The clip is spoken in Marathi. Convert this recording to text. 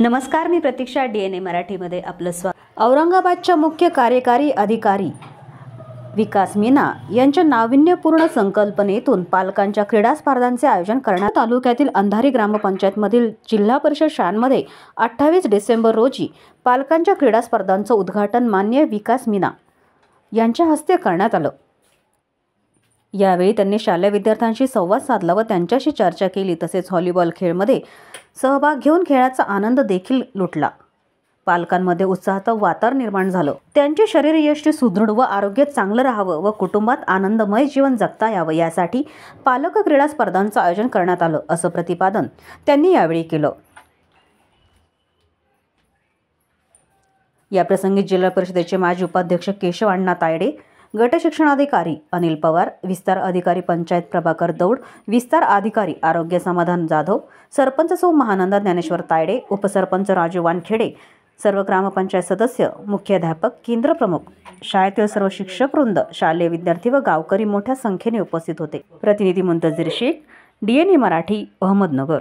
नमस्कार, मी प्रतीक्षा. DNA मराठीमध्ये आपलं स्वागत. औरंगाबादच्या मुख्य कार्यकारी अधिकारी विकास मीना यांच्या नाविन्यपूर्ण संकल्पनेतून पालकांच्या क्रीडा स्पर्धांचे आयोजन करण्यात तालुक्यातील अंधारी ग्रामपंचायतमधील जिल्हा परिषद शाळांमध्ये 28 डिसेंबर रोजी पालकांच्या क्रीडा स्पर्धांचं उद्घाटन माननीय विकास मीना यांच्या हस्ते करण्यात आलं. यावेळी त्यांनी शालेय विद्यार्थ्यांशी संवाद साधला व त्यांच्याशी चर्चा केली. तसेच व्हॉलीबॉल खेळमध्ये सहभाग घेऊन खेळाचा आनंद देखील लुटला. पालकांमध्ये उत्साहाचं वातावरण निर्माण झालं. त्यांचे शरीरयष्टी सुदृढ व आरोग्य चांगलं राहावं व कुटुंबात आनंदमय जीवन जगता यावं यासाठी पालक क्रीडा स्पर्धांचं आयोजन करण्यात आलं, असं प्रतिपादन त्यांनी यावेळी केलं. याप्रसंगी जिल्हा परिषदेचे माजी उपाध्यक्ष केशव अण्णा तायडे, गट शिक्षणाधिकारी अनिल पवार, विस्तार अधिकारी पंचायत प्रभाकर दौड, विस्तार अधिकारी आरोग्य समाधान जाधव, सरपंच सौ महानंदा ज्ञानेश्वर तायडे, उपसरपंच राजू वानखेडे, सर्व ग्रामपंचायत सदस्य, मुख्याध्यापक, केंद्र प्रमुख, शाळेतील सर्व शिक्षक वृंद, शालेय विद्यार्थी व गावकरी मोठ्या संख्येने उपस्थित होते. प्रतिनिधी मुंतजीर शेख, DNA मराठी, अहमदनगर.